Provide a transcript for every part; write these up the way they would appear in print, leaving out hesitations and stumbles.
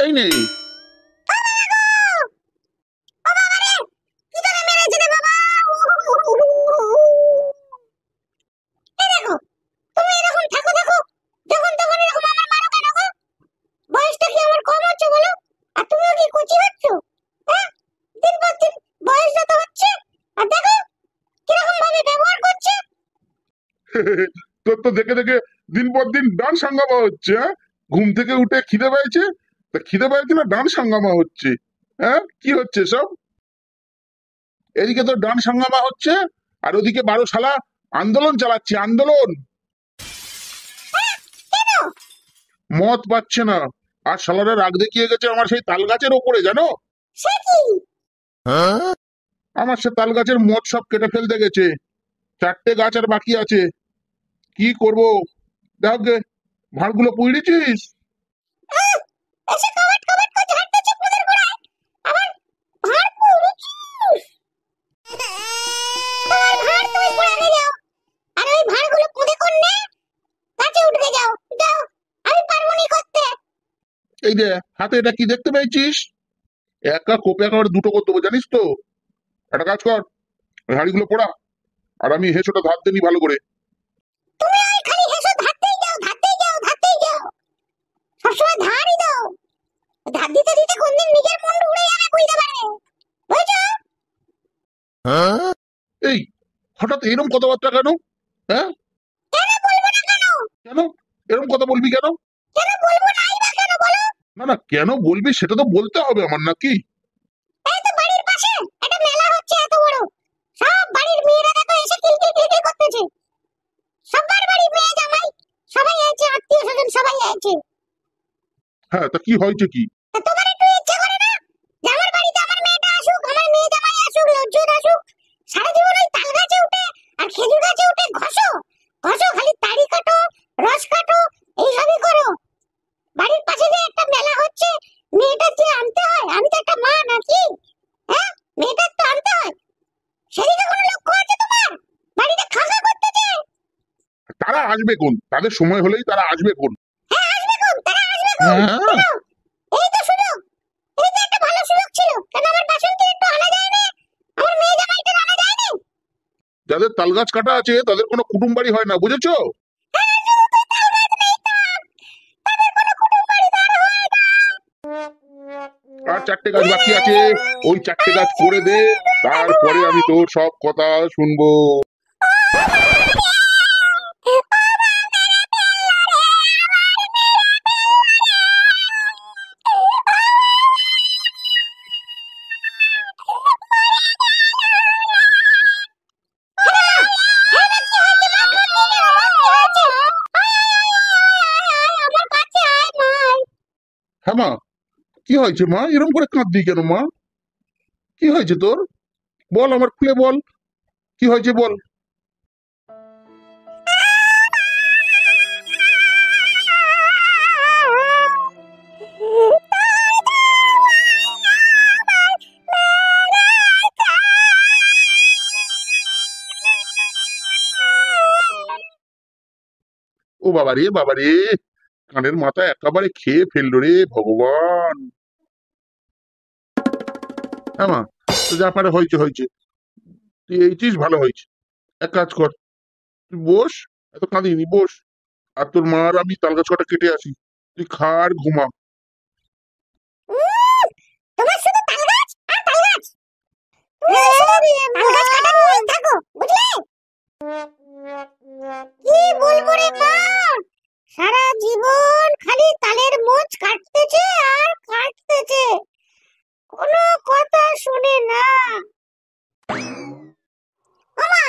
দেখাই নেই। তোর তো দেখে দেখে দিন পর দিন ডান্স হাঙ্গামা হচ্ছে। হ্যাঁ, ঘুম থেকে উঠে খিদে পেয়েছে, তা খিদে পেয়েছে না ডান্স হাঙ্গামা হচ্ছে। হ্যাঁ, কি হচ্ছে সব? এদিকে তো ডান্স হাঙ্গামা হচ্ছে, আর ওদিকে 12 শালা আন্দোলন চালাচ্ছে, আন্দোলন। মদ পাচ্ছে না, আর শালারা রাগ দেখিয়ে গেছে আমার সেই তাল গাছের ওপরে, জানো? আমার সে তাল গাছের মদ সব কেটে ফেলতে গেছে। 4টে গাছ আর বাকি আছে, কি করব? দেখ গে, ভাড়গুলো পুড়িয়েছিস? এই যে হাতে এটা কি দেখতে পেয়েছিস? একা কোপে একেবারে দুটো করতে হবে, জানিস তো? একটা কাজ কর, ওই হাঁড়িগুলো পোড়া, আর আমি হেঁচোটা ধার দেনি ভালো করে। এই হঠাৎ এরকম কথাবার্তা কেন? হ্যাঁ, কেন এরকম কথা বলবি কেন? না না, কেন বলবি সেটা তো বলতে হবে আমার, নাকি? হ্যাঁ, তা কি হয়েছে কি? তারা আসবে কোন, তাদের সময় হলেই তারা আসবে কোন। হ্যাঁ, যাদের তাল গাছ কাটা আছে তাদের কোনো কুটুম বাড়ি হয় না, বুঝেছো? আর 4টে গাছ বাকি আছে, ওই 4টে গাছ করে দে, তারপরে আমি তোর সব কথা শুনবো। হ্যাঁ মা, কি হয়েছে মা? এরকম করে কাঁদলি কেন মা? কি হয়েছে তোর? বল, আমার খুলে বল, কি হয়েছে বল। ও বাবা রে, বাবা রে, কানের মাথা একেবারে খেয়ে ফেললো রে ভগবান। হ্যাঁ মা, তো যা পারে হয়েছে হয়েছে, তুই এইছিস ভালো হয়েছে। এক কাজ কর, তুই বস, এত কাঁদিনি, বস, আর তোর মা আর আমি তাল গাছ কটা কেটে আসি, তুই খা আর ঘুমা। সারা জীবন খালি তালের মোচ কাটতেছে আর কাটতেছে, কোনো কথা শুনে না। ওমা,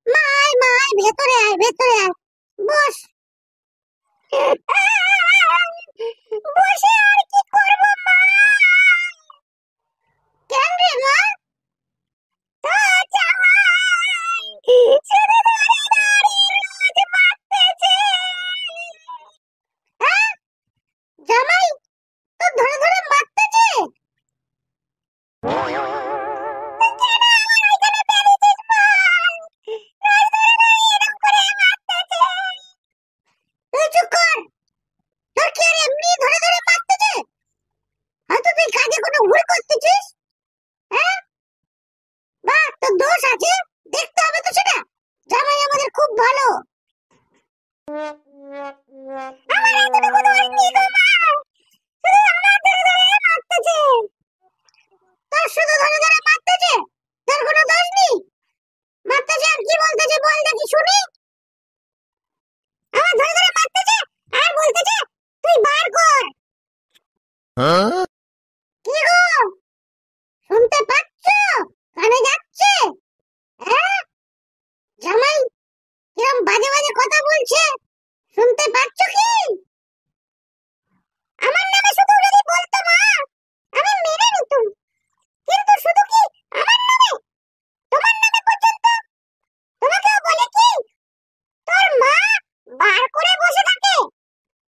মা আয়, মা আয়, ভেতরে আয়, ভেতরে আয়, বস। বসে আর কি করব মা? কেন রে মা? তা জামাই শুধু ধরে ধরে রোজ মারতেছে। হ্যাঁ, জামাই তো ধরে ধরে মারতেছে? তুই চুপ কর, তোর কি আর এমনি ধরে ধরে মারতেছে? আছে, দেখতে হবে তো সেটা। জামাই আমাদের খুব ভালো। আমার এতটুকু দোষ নেই গো মা, শুধু আমার ধরে ধরে মারতেছে। তোর শুধু ধরে ধরে মারতেছে, তোর কোনো দোষ নেই? মারতেছে আর কি বলতেছে বল দেখি শুনি। আমার ধরে ধরে মারতেছে আর বলতেছে তুই বার কর। কি গো, শুনতে পাচ্ছ? কানে যাচ্ছে? হ্যাঁ, জামাই কিরম বাজে বাজে কথা বলছে, শুনতে পাচ্ছ কি? আমার নামে শুধু যদি বলতো মা, আমি মেনে নিতুম, কিন্তু শুধু কি আমার নামে, তোমার নামে পর্যন্ত। তোমাকেও বলে কি তোর মা বার করে বসে থাকে,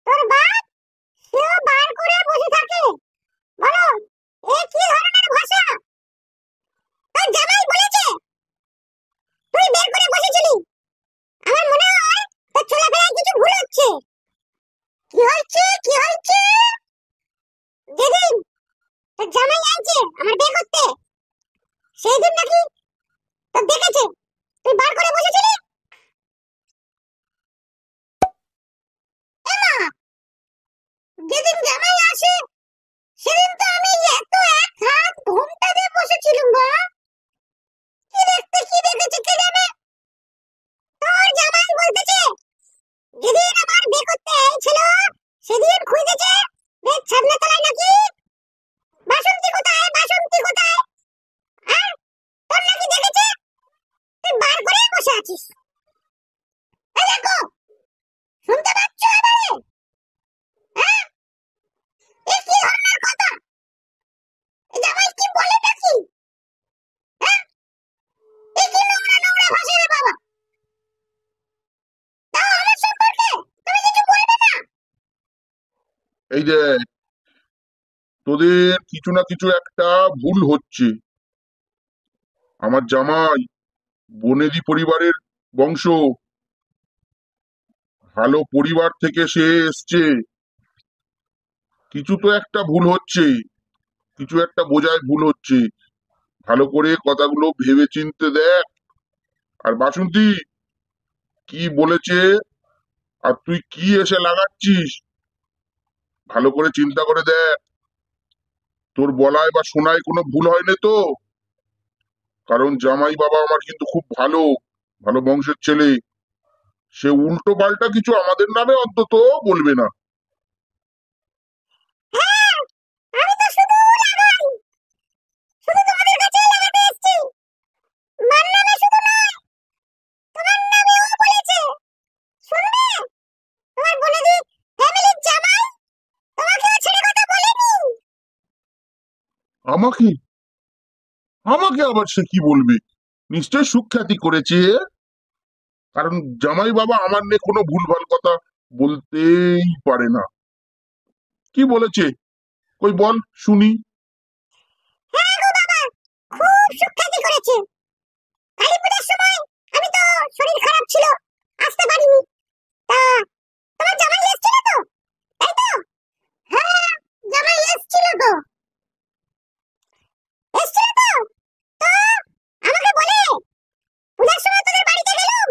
তোর বাপ সেও বার করে বসে থাকে। বলো এ কি ধরনের ভাষা? তোর জামাই বলেছে তুই বের করে বসেছিলি। আমার মনে হয় তোর চলাফেরায় কিছু ভুল হচ্ছে। কি হয়েছে কি হয়েছে? যেদিন তোর জামাই আইছে আমার বিয়ে করতে, সেই দিন নাকি তোর দেখেছে তুই বার করে বসেছিলি। এমা, যেদিন জামাই আসে সেদিন তো আমি এত এক হাত ঘুমটা দিয়ে বসেছিলাম গো। কি দেখতে কি দেখেছে কে জানে। তোর জামাই বলতেছে যেদিন আমার বিয়ে করতে আইছিল সেদিন খুঁজেছে বেশ ছাদনা তলায় নাকি বাসন্তী কোথায় বাসন্তী কোথায়। আর তোর নাকি দেখেছে তুই বার করে বসে আছিস। এই দেখো, শুনতে পাচ্ছ এবারে? হ্যাঁ, এ কি ধরনের কথা? এই জামাই কি বলে নাকি? হ্যাঁ, এ কি নোংরা নোংরা ভাষা রে বাবা। তাও আমার সম্পর্কে তুমি কিছু বলবে না? এই যে তোদের কিছু না কিছু একটা ভুল হচ্ছে। আমার জামাই বনেদি পরিবারের বংশ, ভালো পরিবার থেকে সে এসছে। কিছু তো একটা ভুল হচ্ছে, কিছু একটা বোঝায় ভুল হচ্ছে। ভালো করে কথাগুলো ভেবে চিনতে দেখ। আর বাসন্তী কি বলেছে আর তুই কি এসে লাগাচ্ছিস, ভালো করে চিন্তা করে দেখ। তোর বলায় বা শোনায় কোনো ভুল হয়নি তো? কারণ জামাই বাবা আমার কিন্তু খুব ভালো, ভালো বংশের ছেলে। সে উল্টো পাল্টা কিছু আমাদের নামে অন্তত বলবে না। হ্যাঁ, আমি তো শুধু লাগাই, শুধু তোমাদের কাছেই লাগাতে এসেছি। মার নামে শুধু নয়, তোমার নামেও বলেছে। শুনবে, তোমার বনেদি ফ্যামিলির জামাই তোমাকেও ছেড়ে কথা বলেনি। আমাকে আমাকে আবার সে কি বলবে? নিশ্চয় সুখ্যাতি করেছে। কারণ জামাই বাবা আমার নিয়ে কোনো ভুলভাল কথা বলতেই পারে না। কি বলেছে কই বল শুনি। হ্যাঁ গো বাবা, খুব সুখ্যাতি করেছে। কালী পূজার সময় আমি তো শরীর খারাপ ছিল, আসতে পারিনি। তা তোমার জামাই এসেছিল তো, তাই তো? হ্যাঁ, জামাই এসেছিল তো। এসেছিল তো? তো আমাকে বলে পূজার সময় তোদের বাড়িতে গেলুম,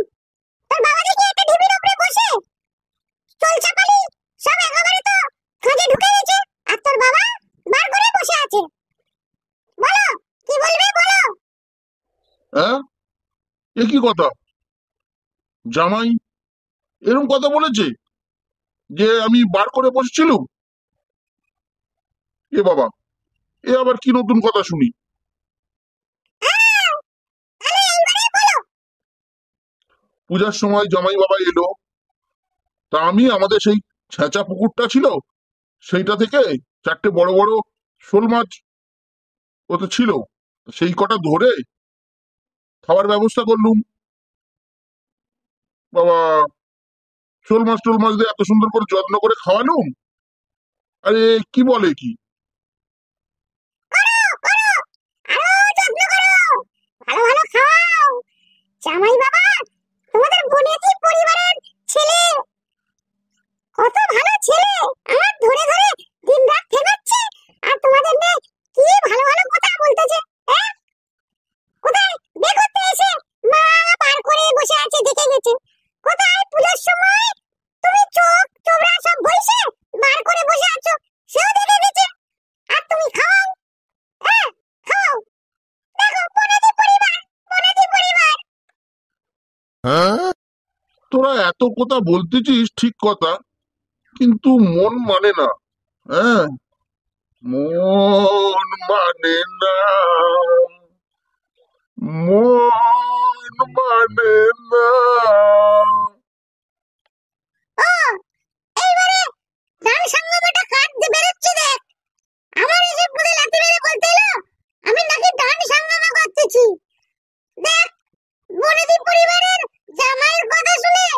তোর বাবা দেখি একটা ঢিবির উপরে বসে চল চাপালি সব একেবারে তো কাজে ঢুকে গেছে, আর তোর বাবা বার করে বসে আছে। বলো কি বলবে বলো। হ্যাঁ, এ কি কথা? জামাই এরকম কথা বলেছে যে আমি বার করে বসছিলুম? এ বাবা, এ আবার কি নতুন কথা শুনি। হ্যাঁ, তাহলে এইবারে বলো। পূজার সময় জামাই বাবা এলো, তা আমি আমাদের সেই ছেঁচা পুকুরটা ছিল সেইটা থেকে চারটে বড় বড় শোল মাছ ওতে ছিল, সেই কটা ধরে খাওয়ার ব্যবস্থা করলুম। বাবা, শোল মাছ টোল মাছ দিয়ে এত সুন্দর করে যত্ন করে খাওয়ালুম। আরে কি বলে কি! করো করো, আরো যত্ন করো, ভালো ভালো খাওয়াও। জামাই বাবা তোমাদের বনেদি পরিবারের ছেলে, কত ভালো ছেলে। আমার ধরে ধরে দিনরাত খেলাচ্ছে, আর তোমাদের নিয়ে কি ভালো ভালো কথা বলতেছে। হ্যাঁ, কোথায় বিয়ে করতে এসে তোরা এত কথা বলতেছিস ঠিক কথা, কিন্তু মন মানে না। হ্যাঁ, মন মানে না, মন মানে না। ও এইবারে গান সঙ্গমটা কাট দিয়ে বেরোচ্ছে দেখ। আমার এসে পুরো লাথি মেরে বলতে এলো আমি নাকি গান সঙ্গম করতেছি। দেখ বনেদি পরিবারের জামাইয়ের কথা শুনে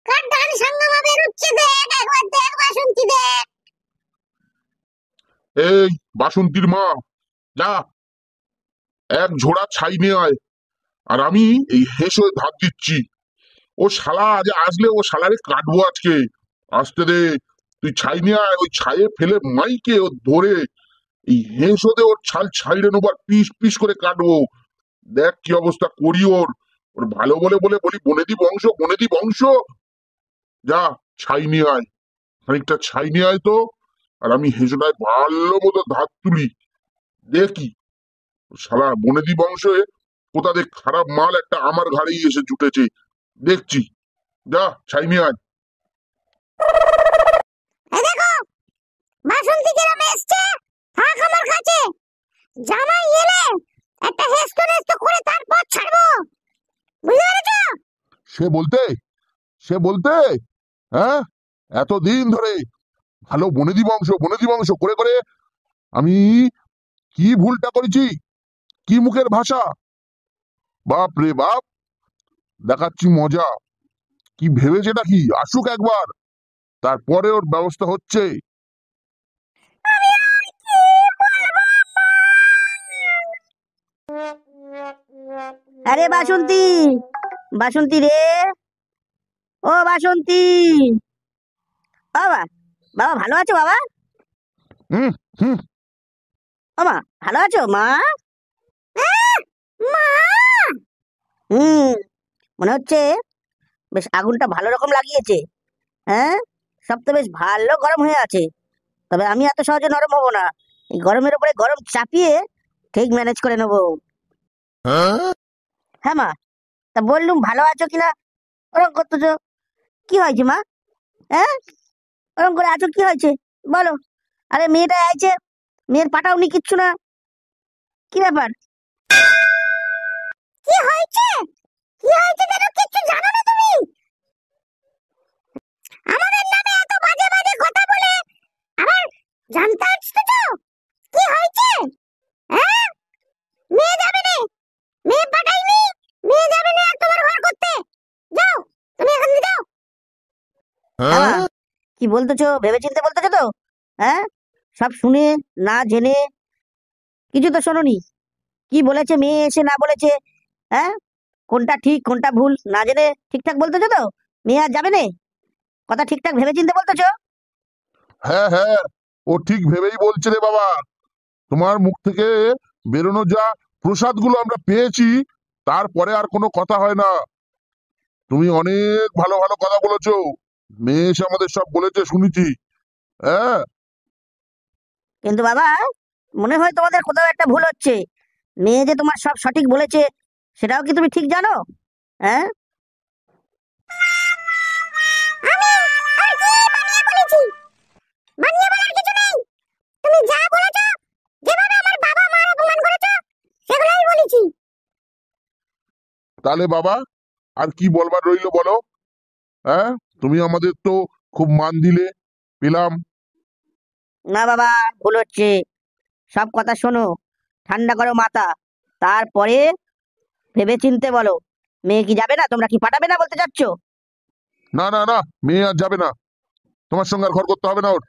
কার গান সঙ্গম বেরোচ্ছে দেখ, একবার দেখ বাসন্তী দেখ। এই বাসন্তীর মা, যা এক ঝোড়া ছাই নিয়ে আয়। আর আমি এই হেসে ধাপ দিচ্ছি, ও শালা আজ আসলে ও শালারে কাটবো আজকে। আসতে দে, তুই ছাই নিয়ে আয়, ওই ছায়ে ফেলে মাইকে ও ধরে এই হেসোদে ওর ছাল ছাইড়ে নেবো আর পিস পিস করে কাটবো। দেখ কি অবস্থা করি ওর। ওর ভালো বলে বলে বলি বনেদি বংশ, বনেদি বংশ। যা ছাই নিয়ে আয়, খানিকটা ছাই নিয়ে আয় তো। আর আমি হেসোটায় ভালো মতো ধাপ তুলি, দেখি শালা বনেদি বংশে কোথা থেকে খারাপ মাল একটা আমার ঘাড়েই এসে জুটেছে, দেখছি। যা ছাই নিয়ে আয়। এই দেখো বাসন্তী কিরম এসছে, থাক আমার কাছে। জামাই এলে একটা হেস্ত নেস্ত করে তারপর ছাড়বো, বুঝতে পেরেছো? সে বলতে, সে বলতে, হ্যাঁ, এতদিন ধরে ভালো বনেদি বংশ করে করে আমি কি ভুলটা করেছি, কি মুখের ভাষা। বাপ রে বাপ, দেখাচ্ছি মজা। কি ভেবেছে নাকি, আসুক একবার, তারপরে ওর ব্যবস্থা হচ্ছে। আরে বাসন্তী, বাসন্তী রে, ও বাসন্তী। বাবা, বাবা ভালো আছো বাবা? হুম হুম। ও মা, ভালো আছো মা? মা হুম, মনে হচ্ছে বেশ আগুনটা ভালো রকম লাগিয়েছে। হ্যাঁ, সব তো বেশ ভালো গরম হয়ে আছে। তবে আমি এত সহজে নরম হবো না, এই গরমের উপরে গরম চাপিয়ে ঠিক ম্যানেজ করে নেবো। হ্যাঁ মা, তা বললুম ভালো আছো কিনা, ওরকম করতেছো। কি হয়েছে মা? হ্যাঁ, ওরকম করে আছো কি হয়েছে বলো? আরে মেয়েটা আইছে, মেয়ের পাঠাওনি কিচ্ছু না, কি ব্যাপার? কি হয়েছে, কি হয়েছে যেন কিচ্ছু জানো না তুমি? আমাদের নামে এত বাজে বাজে কথা বলে আবার জানতে আসছো তো কি হয়েছে? হ্যাঁ, মেয়ে যাবে না, মেয়ে পাঠাইনি, মেয়ে যাবে না আর তোমার ঘর করতে। যাও তুমি এখান থেকে যাও। হ্যাঁ মা, কি বলতেছো ভেবে চিন্তে বলতেছো তো? হ্যাঁ, সব শুনে না জেনে, কিছু তো শোনোনি। কি বলেছে মেয়ে এসে না বলেছে, হ্যাঁ, কোনটা ঠিক কোনটা ভুল না জেনে ঠিকঠাক বলতেছো তো? মেয়ে আর যাবে না, কথা ঠিকঠাক ভেবে চিন্তে বলতেছো? হ্যাঁ হ্যাঁ, ও ঠিক ভেবেই বলছে রে বাবা। তোমার মুখ থেকে বেরোনো যা প্রসাদগুলো আমরা পেয়েছি, তারপরে আর কোনো কথা হয় না। তুমি অনেক ভালো ভালো কথা বলেছো, মেয়ে এসে আমাদের সব বলেছে শুনেছি। হ্যাঁ, কিন্তু বাবা, মনে হয় তোমাদের কোথাও একটা ভুল হচ্ছে। মেয়ে যে তোমার সব সঠিক বলেছে, সেটাও কি তুমি ঠিক জানো? হ্যাঁ, আমি আর কি বানিয়ে বলেছি? বানিয়ে বলার কিছু নেই। তুমি যা বলেছো, যেভাবে আমার বাবা মা অপমান করেছো, সেগুলোই বলেছি। তাহলে বাবা আর কি বলবার রইলো বলো। হ্যাঁ, তুমি আমাদের তো খুব মান দিলে, পেলাম। না বাবা, ভুল হচ্ছে। সব কথা শোনো, ঠান্ডা করো মাথা, তারপরে ভেবে চিনতে বলো। মেয়ে কি যাবে না, তোমরা কি পাঠাবে না বলতে চাচ্ছ? না না না, মেয়ে আর যাবে না, তোমার সঙ্গে আর ঘর করতে হবে না ওর।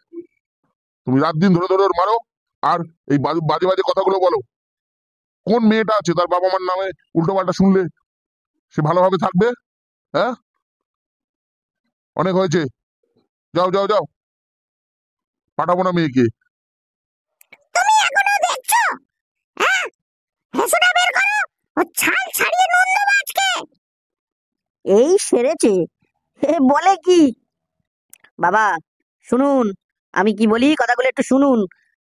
তুমি রাত দিন ধরে ধরে ওর মারো, আর এই বাজে বাজে কথাগুলো বলো। কোন মেয়েটা আছে তার বাবা মার নামে উল্টো পাল্টা শুনলে সে ভালোভাবে থাকবে? হ্যাঁ, অনেক হয়েছে, যাও যাও যাও, পাঠাবো না মেয়েকে। তুমি এখনো দেখছো? হ্যাঁ, হেসুটা বের করো, ও ছাল ছাড়িয়ে নুন দেবো আজকে। এই সেরেছে, এ বলে কি? বাবা শুনুন, আমি কি বলি কথাগুলো একটু শুনুন,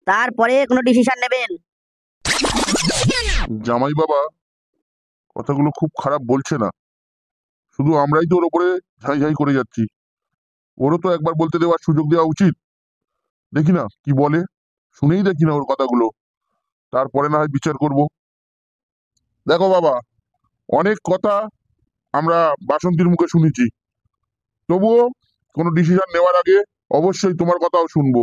তারপরে কোনো ডিসিশন নেবেন। জামাই বাবা কথাগুলো খুব খারাপ বলছে না, শুধু আমরাই তো ওর ওপরে ঝাই ঝাই করে যাচ্ছি। ওরও তো একবার বলতে দেওয়ার সুযোগ দেওয়া উচিত। দেখি না কি বলে, শুনেই দেখি না ওর কথাগুলো, তারপরে না হয় বিচার করব। দেখো বাবা, অনেক কথা আমরা বাসন্তীর মুখে শুনেছি, তবুও কোনো ডিসিশন নেওয়ার আগে অবশ্যই তোমার কথাও শুনবো।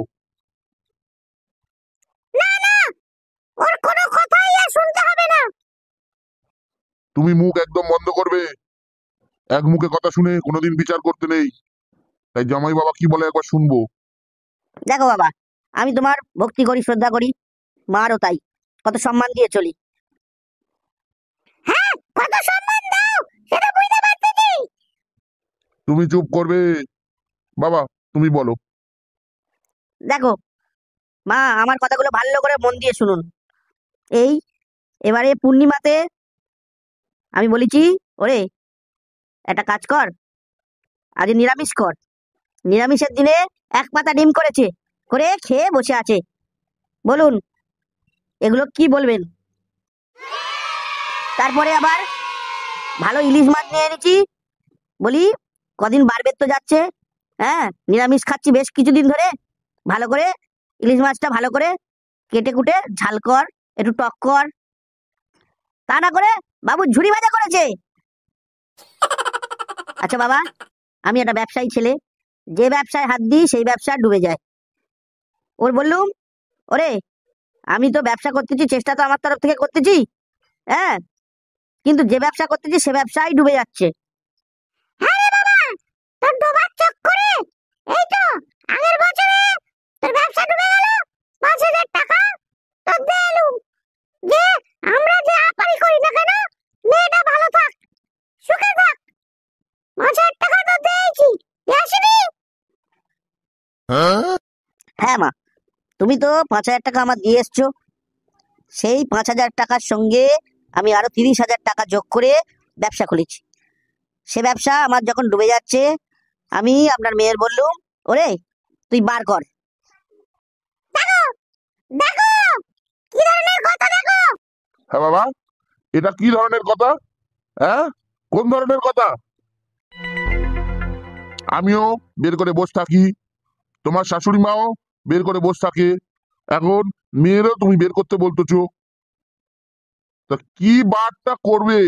না না, ওর কোনো কথাই আর শুনতে হবে না। তুমি মুখ একদম বন্ধ করবে, এক মুখে কথা শুনে কোনোদিন বিচার করতে নেই। তাই জামাই বাবা কি বলে একবার শুনবো। দেখো বাবা, আমি তোমার ভক্তি করি, শ্রদ্ধা করি, মারও তাই, কত সম্মান দিয়ে চলি। হ্যাঁ, কত সম্মান দাও সেটা বুঝতে পারতেছি। তুমি চুপ করবে। বাবা, তুমি বলো। দেখো মা, আমার কথাগুলো ভালো করে মন দিয়ে শুনুন। এই এবারে পূর্ণিমাতে আমি বলেছি, ওরে একটা কাজ কর, আজ নিরামিষ কর। নিরামিষের দিনে এক পাতা ডিম করেছে, করে খেয়ে বসে আছে। বলুন এগুলো কি বলবেন? তারপরে আবার ভালো ইলিশ মাছ নিয়ে এনেছি, বলি কদিন বারবেত তো যাচ্ছে, হ্যাঁ নিরামিষ খাচ্ছি বেশ কিছুদিন ধরে, ভালো করে ইলিশ মাছটা ভালো করে কেটে কুটে ঝাল কর, একটু টক কর। তা না করে বাবু ঝুড়ি ভাজা করেছে। আচ্ছা বাবা, আমি একটা ব্যবসায়ী ছেলে, যে ব্যবসায় হাত দিই সেই ব্যবসা ডুবে যায়। ওর বললুম, ওরে আমি তো ব্যবসা করতেছি, চেষ্টা তো আমার তরফ থেকে করতেছি, হ্যাঁ, কিন্তু যে ব্যবসা করতেছি সে ব্যবসায় ডুবে যাচ্ছে। হ্যাঁ রে বাবা, তোর ডোবার চক্করে এই তো আগের বছরে তোর ব্যবসা ডুবে গেল। 5,000 টাকা তোর দিয়ে এলুম, যে আমরা যে আপারি করি না কেন, মেয়েটা ভালো থাক, সুখে থাক। 5,000 টাকা তোর দিয়েছি, আসিনি? হ্যাঁ মা, তুমি তো 5,000 টাকা আমার দিয়ে এসছো, সেই 5,000 টাকার সঙ্গে আমি আরো 30,000 টাকা যোগ করে ব্যবসা খুলেছি। সে ব্যবসা আমার যখন ডুবে যাচ্ছে, আমি আপনার মেয়ের বললুম, ওরে তুই বার কর। দেখো দেখো, কি ধরনের কথা দেখো। হ্যাঁ বাবা, এটা কি ধরনের কথা? হ্যাঁ, কোন ধরনের কথা? আমিও বের করে বসে থাকি, তোমার শাশুড়ি মাও বের করে বসে থাকে, এখন মেয়েরও তুমি বের করতে বলতেছো। তা কি বারটা করবে,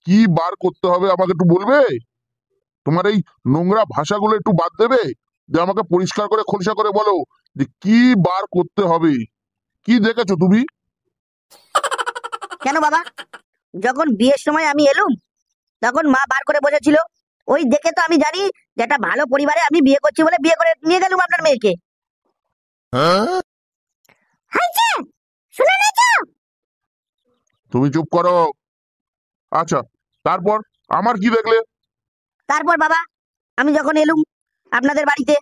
কি বার করতে হবে আমাকে একটু বলবে? তোমার এই নোংরা ভাষাগুলো একটু বাদ দেবে, যে আমাকে পরিষ্কার করে খোলসা করে বলো যে কি বার করতে হবে। কি দেখেছো তুমি? কেন বাবা, যখন বিয়ের সময় আমি এলুম তখন মা বার করে বসেছিল, ওই দেখে তো আমি জানি যে একটা ভালো পরিবারে আমি বিয়ে করছি বলে বিয়ে করে নিয়ে গেলুম আপনার মেয়েকে। হয়েছে, শুনে নিয়েছো? তুমি চুপ করো। আচ্ছা, তারপর আমার কি দেখলে? তারপর বাবা, আমি যখন এলুম আপনাদের বাড়িতে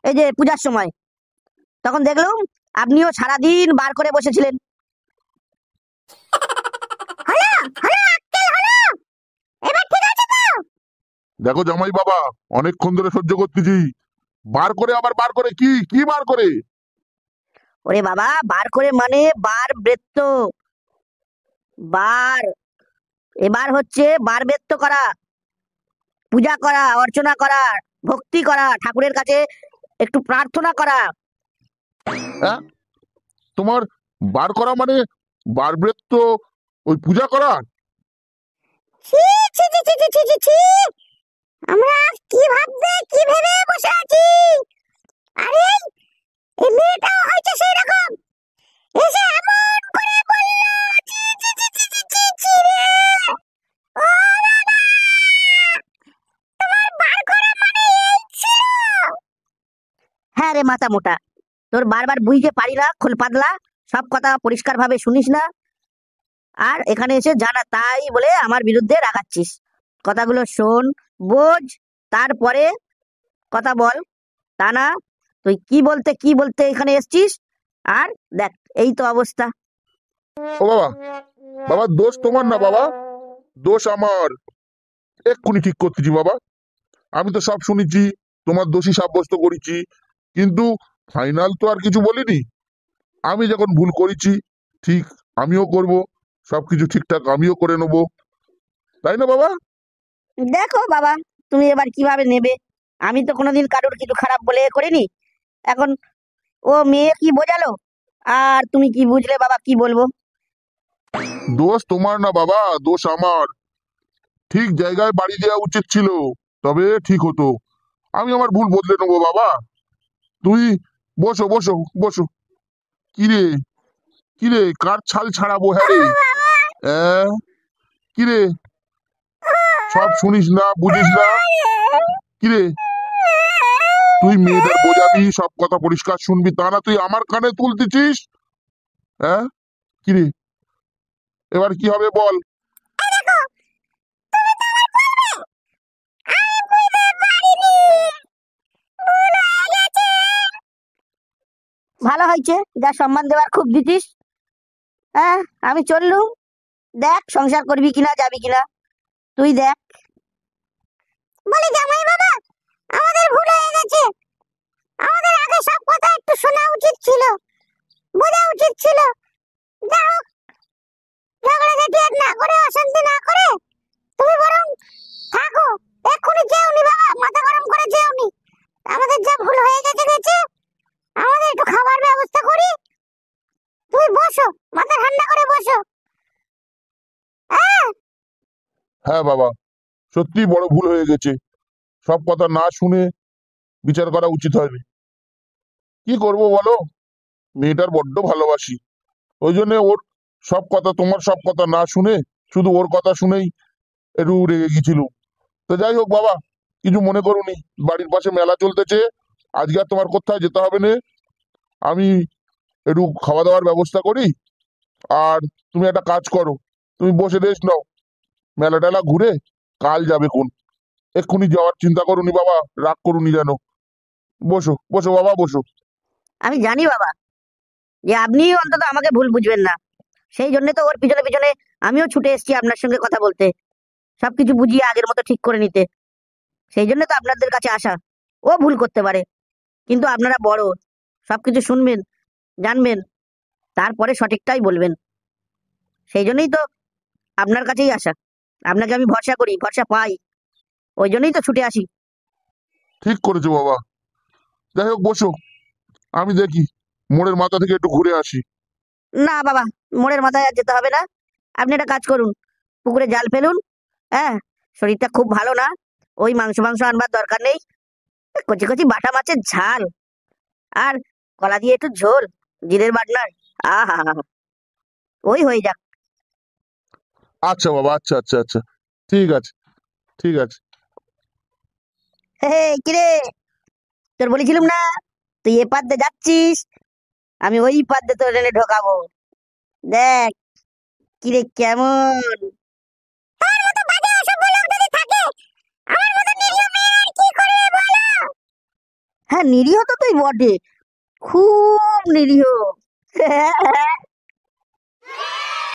এই যে পূজার সময়, তখন দেখলুম আপনিও সারাদিন বার করে বসেছিলেন। হলো হলো, আক্কেল হলো, এবার ঠিক আছে তো? দেখো জামাই বাবা, অনেকক্ষণ ধরে সহ্য করতেছি, বার করে আবার বার করে কি কি বার করে? ওরে বাবা, বার করে মানে বার বৃত্ত, বার, এবার হচ্ছে বার বৃত্ত করা, পূজা করা, অর্চনা করা, ভক্তি করা, ঠাকুরের কাছে একটু প্রার্থনা করা। হ্যাঁ, তোমার বার করা মানে বারব্রেত তো ওই পূজা করা? ছি ছি ছি ছি ছি ছি ছি ছি, আমরা কি ভাবতে কি ভেবে বসে আছি। আরে এই মেয়েটাও হয়েছে সেই রকম, এসে এমন করে বললো, ছি ছি ছি ছি ছি ছি ছি রে। ও বাবা, তোমার বার করা মানে এই ছিল? হ্যাঁ রে মাথা মোটা, তোর বারবার বুঝতে পারি না, খোল পাতলা, সব কথা পরিষ্কার ভাবে শুনিস না, আর এখানে এসে জানা তাই বলে আমার বিরুদ্ধে রাগাচ্ছিস। কথাগুলো শোন, বোঝ, তারপরে কথা বল। তা না, তুই কি বলতে এখানে এসছিস, আর দেখ এই তো অবস্থা। ও বাবা, বাবা দোষ তোমার না বাবা, দোষ আমার। এক্ষুনি ঠিক করতেছি বাবা, আমি তো সব শুনেছি, তোমার দোষী সাব্যস্ত করেছি, কিন্তু ফাইনাল তো আর কিছু বলিনি। আমি যখন ভুল করেছি, ঠিক আমিও করব, সবকিছু ঠিকঠাক আমিও করে নেবো, তাই না বাবা? দেখো বাবা, তুমি এবার কিভাবে নেবে? আমি তো কোনোদিন কারোর কিছু খারাপ বলে করিনি। এখন ও মেয়ে কি বোঝালো, আর তুমি কি বুঝলে বাবা, কি বলবো? দোষ তোমার না বাবা, দোষ আমার। ঠিক জায়গায় বাড়ি দেওয়া উচিত ছিল, তবে ঠিক হতো। আমি আমার ভুল বদলে নেবো বাবা। তুই বসো বসো বসো। কিরে, কিরে, কার ছাল ছাড়াবো? হ্যাঁ রে, আহ, কিরে, সব শুনিস না, বুঝিস না? কিরে, তুই মেয়েদের বোঝাবি, সব কথা পরিষ্কার শুনবি, তা না তুই আমার কানে তুলতেছিস? হ্যাঁ, কিরে, এবার কি হবে বল? ভালো হয়েছে, যা সম্মান দেওয়ার খুব দিতিস। হ্যাঁ, আমি চললুম। দেখ সংসার করবি কিনা, যাবি কিনা, তুই দেখ। বলি জামাই বাবা, আমাদের ভুল হয়ে গেছে। আমাদের আগে সব কথা একটু শোনা উচিত ছিল, বোঝা উচিত ছিল। যা হোক, ঝগড়াঝাটি আর না করে, অশান্তি না করে তুমি বরং থাকো। এক্ষুনি যেওনি বাবা, মাথা গরম করে যেওনি। আমাদের যা ভুল হয়ে গেছে গেছে, আমাদের একটু খাবার ব্যবস্থা করি। তুমি বসো, মাথা ঠান্ডা করে বসো। হ্যাঁ, হ্যাঁ বাবা, সত্যি বড় ভুল হয়ে গেছে। সব কথা না শুনে বিচার করা উচিত হয়নি। কি করব বলো, মেয়েটার বড্ড ভালোবাসি। ওই জন্য ওর সব কথা, তোমার সব কথা না শুনে শুধু ওর কথা শুনেই একটু রেগে গেছিল। তো যাই হোক বাবা, কিছু মনে করুনি। বাড়ির পাশে মেলা চলতেছে, আজকে আর তোমার কোথায় যেতে হবে না। আমি একটু খাওয়া দাওয়ার ব্যবস্থা করি। আর তুমি একটা কাজ করো, তুমি বসে রেস্ট নাও। মেলা টেলা ঘুরে কাল যাবে কোন। এক্ষুনি যাওয়ার চিন্তা করুনি বাবা, রাগ করুনি যেন। বসো বসো বাবা, বসো। আমি জানি বাবা, যে আপনি অন্তত আমাকে ভুল বুঝবেন না। সেই জন্য তো ওর পিছনে পিছনে আমিও ছুটে এসেছি আপনার সঙ্গে কথা বলতে, সবকিছু বুঝিয়ে আগের মতো ঠিক করে নিতে। সেই জন্য তো আপনাদের কাছে আসা। ও ভুল করতে পারে, কিন্তু আপনারা বড়, সবকিছু শুনবেন, জানবেন, তারপরে সঠিকটাই বলবেন। সেই জন্যই তো আপনার কাছেই আসা। আপনাকে আমি ভরসা করি, ভরসা পাই, ওই জন্যই তো ছুটে আসি। ঠিক করেছো বাবা। যাই হোক বসো, আমি দেখি মোড়ের মাথা থেকে একটু ঘুরে আসি। না বাবা, মোড়ের মাথায় আর যেতে হবে না। আপনি একটা কাজ করুন, পুকুরে জাল ফেলুন। হ্যাঁ, শরীরটা খুব ভালো না, ওই মাংস মাংস আনবার দরকার নেই। কচি কচি বাটা মাছের ঝাল, আর কলা দিয়ে একটু ঝোল, জিরের বাটনার, আহা, ওই হয়ে যাক। আচ্ছা বাবা, আচ্ছা আচ্ছা আচ্ছা, ঠিক আছে, ঠিক আছে। হে কিরে, তোর বলেছিলুম না, তুই এ পাদ্দে যাচ্ছিস, আমি ওই পাদ্দে তোর এনে ঢোকাবো। দেখ কিরে কেমন। তোর মতো বাজে অসভ্য লোক যদি থাকে, আমার মতো নিরীহ মেয়ে আর কি করবে বলো? হ্যাঁ, নিরীহ তো তুই বটে, খুব নিরীহ।